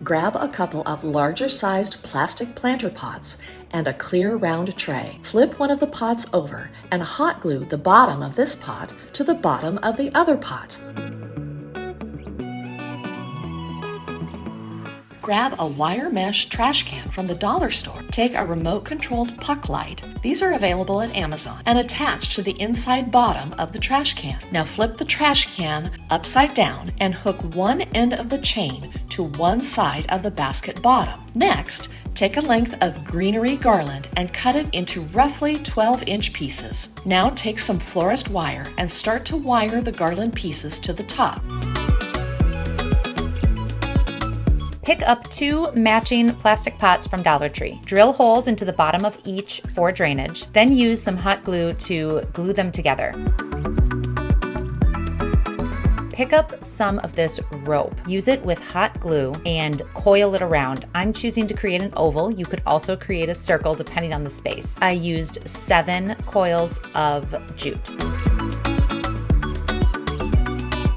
Grab a couple of larger sized plastic planter pots and a clear round tray. Flip one of the pots over and hot glue the bottom of this pot to the bottom of the other pot. Grab a wire mesh trash can from the dollar store. Take a remote-controlled puck light. These are available at Amazon and attached to the inside bottom of the trash can. Now flip the trash can upside down and hook one end of the chain to one side of the basket bottom. Next, take a length of Greenery Garland and cut it into roughly 12-inch pieces. Now take some florist wire and start to wire the garland pieces to the top. Pick up 2 matching plastic pots from Dollar Tree. Drill holes into the bottom of each for drainage, then use some hot glue to glue them together. Pick up some of this rope. Use it with hot glue and coil it around. I'm choosing to create an oval. You could also create a circle depending on the space. I used 7 coils of jute.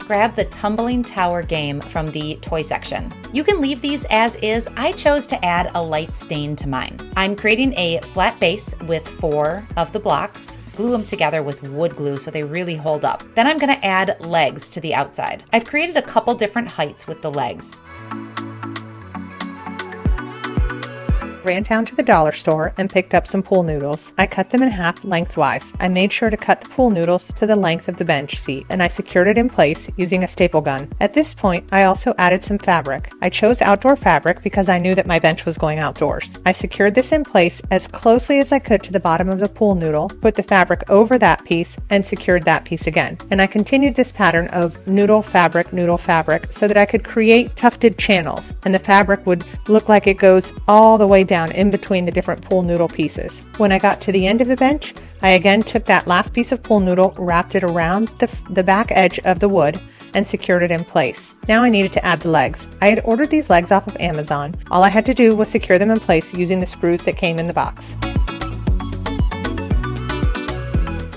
Grab the tumbling tower game from the toy section. You can leave these as is. I chose to add a light stain to mine. I'm creating a flat base with 4 of the blocks. Glue them together with wood glue so they really hold up. Then I'm going to add legs to the outside. I've created a couple different heights with the legs. Ran down to the dollar store and picked up some pool noodles. I cut them in half lengthwise. I made sure to cut the pool noodles to the length of the bench seat, and I secured it in place using a staple gun. At this point, I also added some fabric. I chose outdoor fabric because I knew that my bench was going outdoors. I secured this in place as closely as I could to the bottom of the pool noodle, put the fabric over that piece, and secured that piece again. And I continued this pattern of noodle fabric so that I could create tufted channels, and the fabric would look like it goes all the way down in between the different pool noodle pieces. When I got to the end of the bench, I again took that last piece of pool noodle, wrapped it around the back edge of the wood, and secured it in place. Now I needed to add the legs. I had ordered these legs off of Amazon. All I had to do was secure them in place using the screws that came in the box.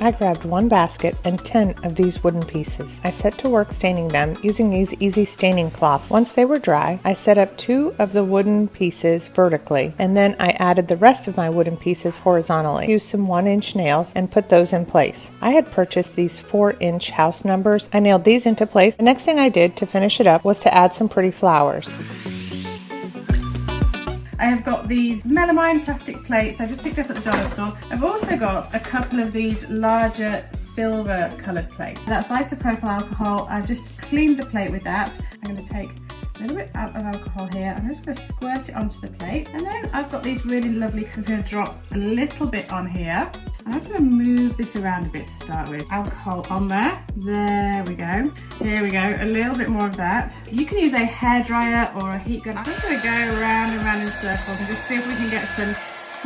I grabbed 1 basket and 10 of these wooden pieces. I set to work staining them using these easy staining cloths. Once they were dry, I set up 2 of the wooden pieces vertically, and then I added the rest of my wooden pieces horizontally. Used some 1-inch nails and put those in place. I had purchased these 4-inch house numbers. I nailed these into place. The next thing I did to finish it up was to add some pretty flowers. I have got these melamine plastic plates I just picked up at the dollar store. I've also got a couple of these larger silver coloured plates. That's isopropyl alcohol. I've just cleaned the plate with that. I'm going to take a little bit of alcohol here. I'm just going to squirt it onto the plate. And then I've got these really lovely, I'm going to drop a little bit on here. I'm just going to move this around a bit to start with. Alcohol on there. There we go. Here we go. A little bit more of that. You can use a hairdryer or a heat gun. I'm just going to go around and around in circles and just see if we can get some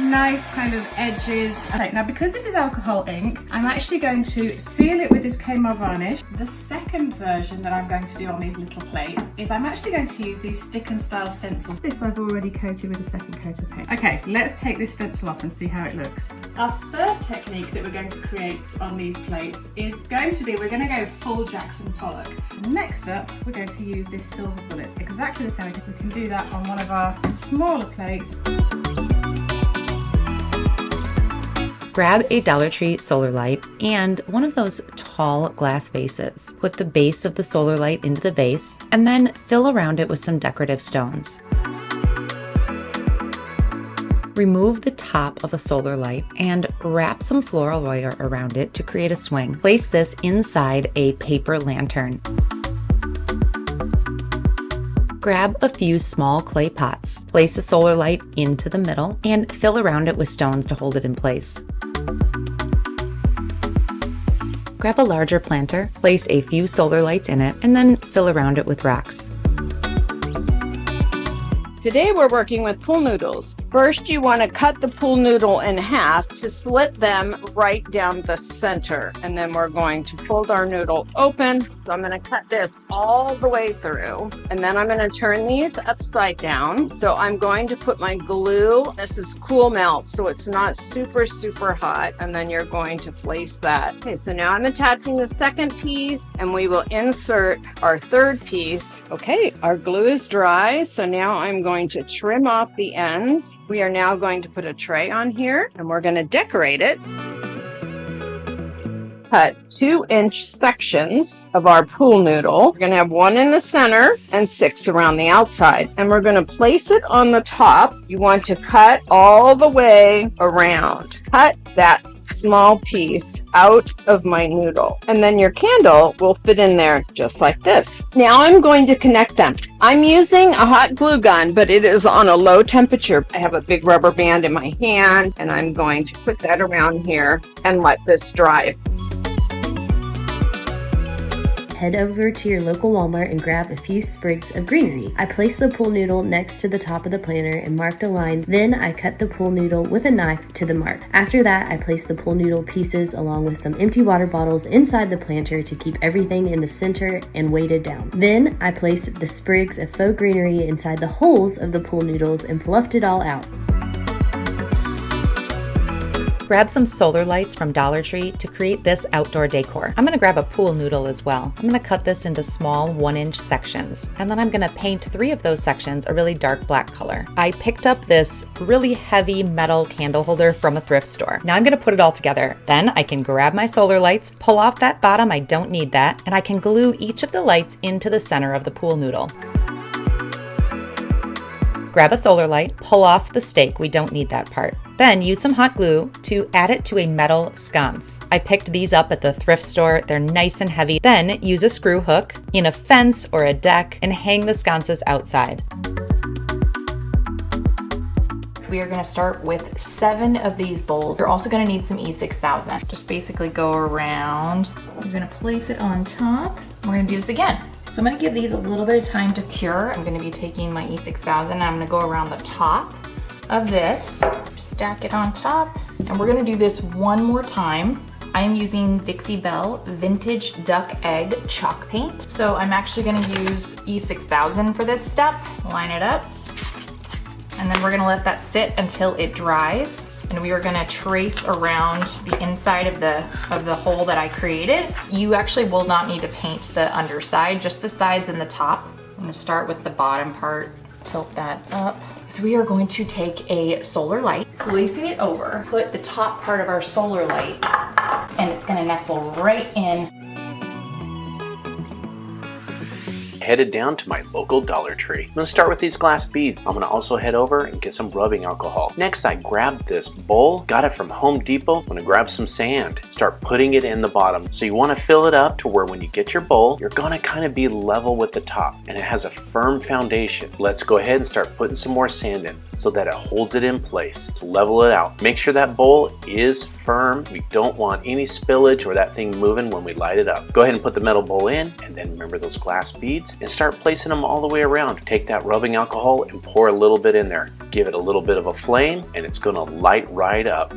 nice kind of edges. Okay, now because this is alcohol ink, I'm actually going to seal it with this KMR varnish. The second version that I'm going to do on these little plates is I'm actually going to use these stick and style stencils. This I've already coated with a second coat of paint. Okay, let's take this stencil off and see how it looks. Our third technique that we're going to create on these plates is going to be, we're going to go full Jackson Pollock. Next up, we're going to use this silver bullet. Exactly the same. We can do that on one of our smaller plates. Grab a Dollar Tree solar light and one of those tall glass vases. Put the base of the solar light into the vase and then fill around it with some decorative stones. Remove the top of a solar light and wrap some floral wire around it to create a swing. Place this inside a paper lantern. Grab a few small clay pots, place a solar light into the middle, and fill around it with stones to hold it in place. Grab a larger planter, place a few solar lights in it, and then fill around it with rocks. Today we're working with pool noodles. First, you want to cut the pool noodle in half to slit them right down the center. And then we're going to fold our noodle open. So I'm going to cut this all the way through. And then I'm going to turn these upside down. So I'm going to put my glue. This is cool melt, so it's not super, super hot. And then you're going to place that. Okay, so now I'm attaching the second piece and we will insert our third piece. Okay, our glue is dry. So now I'm going to trim off the ends. We are now going to put a tray on here and we're going to decorate it. Cut 2-inch sections of our pool noodle. We're going to have 1 in the center and 6 around the outside. And we're going to place it on the top. You want to cut all the way around. Cut that small piece out of my noodle. And then your candle will fit in there just like this. Now I'm going to connect them. I'm using a hot glue gun, but it is on a low temperature. I have a big rubber band in my hand and I'm going to put that around here and let this dry. Head over to your local Walmart and grab a few sprigs of greenery. I place the pool noodle next to the top of the planter and mark the lines. Then I cut the pool noodle with a knife to the mark. After that, I place the pool noodle pieces along with some empty water bottles inside the planter to keep everything in the center and weighted down. Then I placed the sprigs of faux greenery inside the holes of the pool noodles and fluffed it all out. Grab some solar lights from Dollar Tree to create this outdoor decor. I'm gonna grab a pool noodle as well. I'm gonna cut this into small 1-inch sections, and then I'm gonna paint 3 of those sections a really dark black color. I picked up this really heavy metal candle holder from a thrift store. Now I'm gonna put it all together. Then I can grab my solar lights, pull off that bottom, I don't need that, and I can glue each of the lights into the center of the pool noodle. Grab a solar light, pull off the stake, we don't need that part. Then use some hot glue to add it to a metal sconce. I picked these up at the thrift store, they're nice and heavy. Then use a screw hook in a fence or a deck and hang the sconces outside. We are going to start with 7 of these bowls. You're also going to need some E6000. Just basically go around. You're going to place it on top. We're going to do this again. So I'm going to give these a little bit of time to cure. I'm going to be taking my E6000 and I'm going to go around the top of this, stack it on top, and we're going to do this one more time. I am using Dixie Belle Vintage Duck Egg Chalk Paint. So I'm actually going to use E6000 for this step. Line it up, and then we're going to let that sit until it dries. And we are gonna trace around the inside of the hole that I created. You actually will not need to paint the underside, just the sides and the top. I'm gonna start with the bottom part, tilt that up. So we are going to take a solar light, placing it over, put the top part of our solar light, and it's gonna nestle right in. Headed down to my local Dollar Tree. I'm gonna start with these glass beads. I'm gonna also head over and get some rubbing alcohol. Next, I grabbed this bowl, got it from Home Depot. I'm gonna grab some sand, start putting it in the bottom. So you wanna fill it up to where when you get your bowl, you're gonna kind of be level with the top and it has a firm foundation. Let's go ahead and start putting some more sand in so that it holds it in place. To level it out. Make sure that bowl is firm. We don't want any spillage or that thing moving when we light it up. Go ahead and put the metal bowl in, and then remember those glass beads and start placing them all the way around. Take that rubbing alcohol and pour a little bit in there. Give it a little bit of a flame and it's gonna light right up.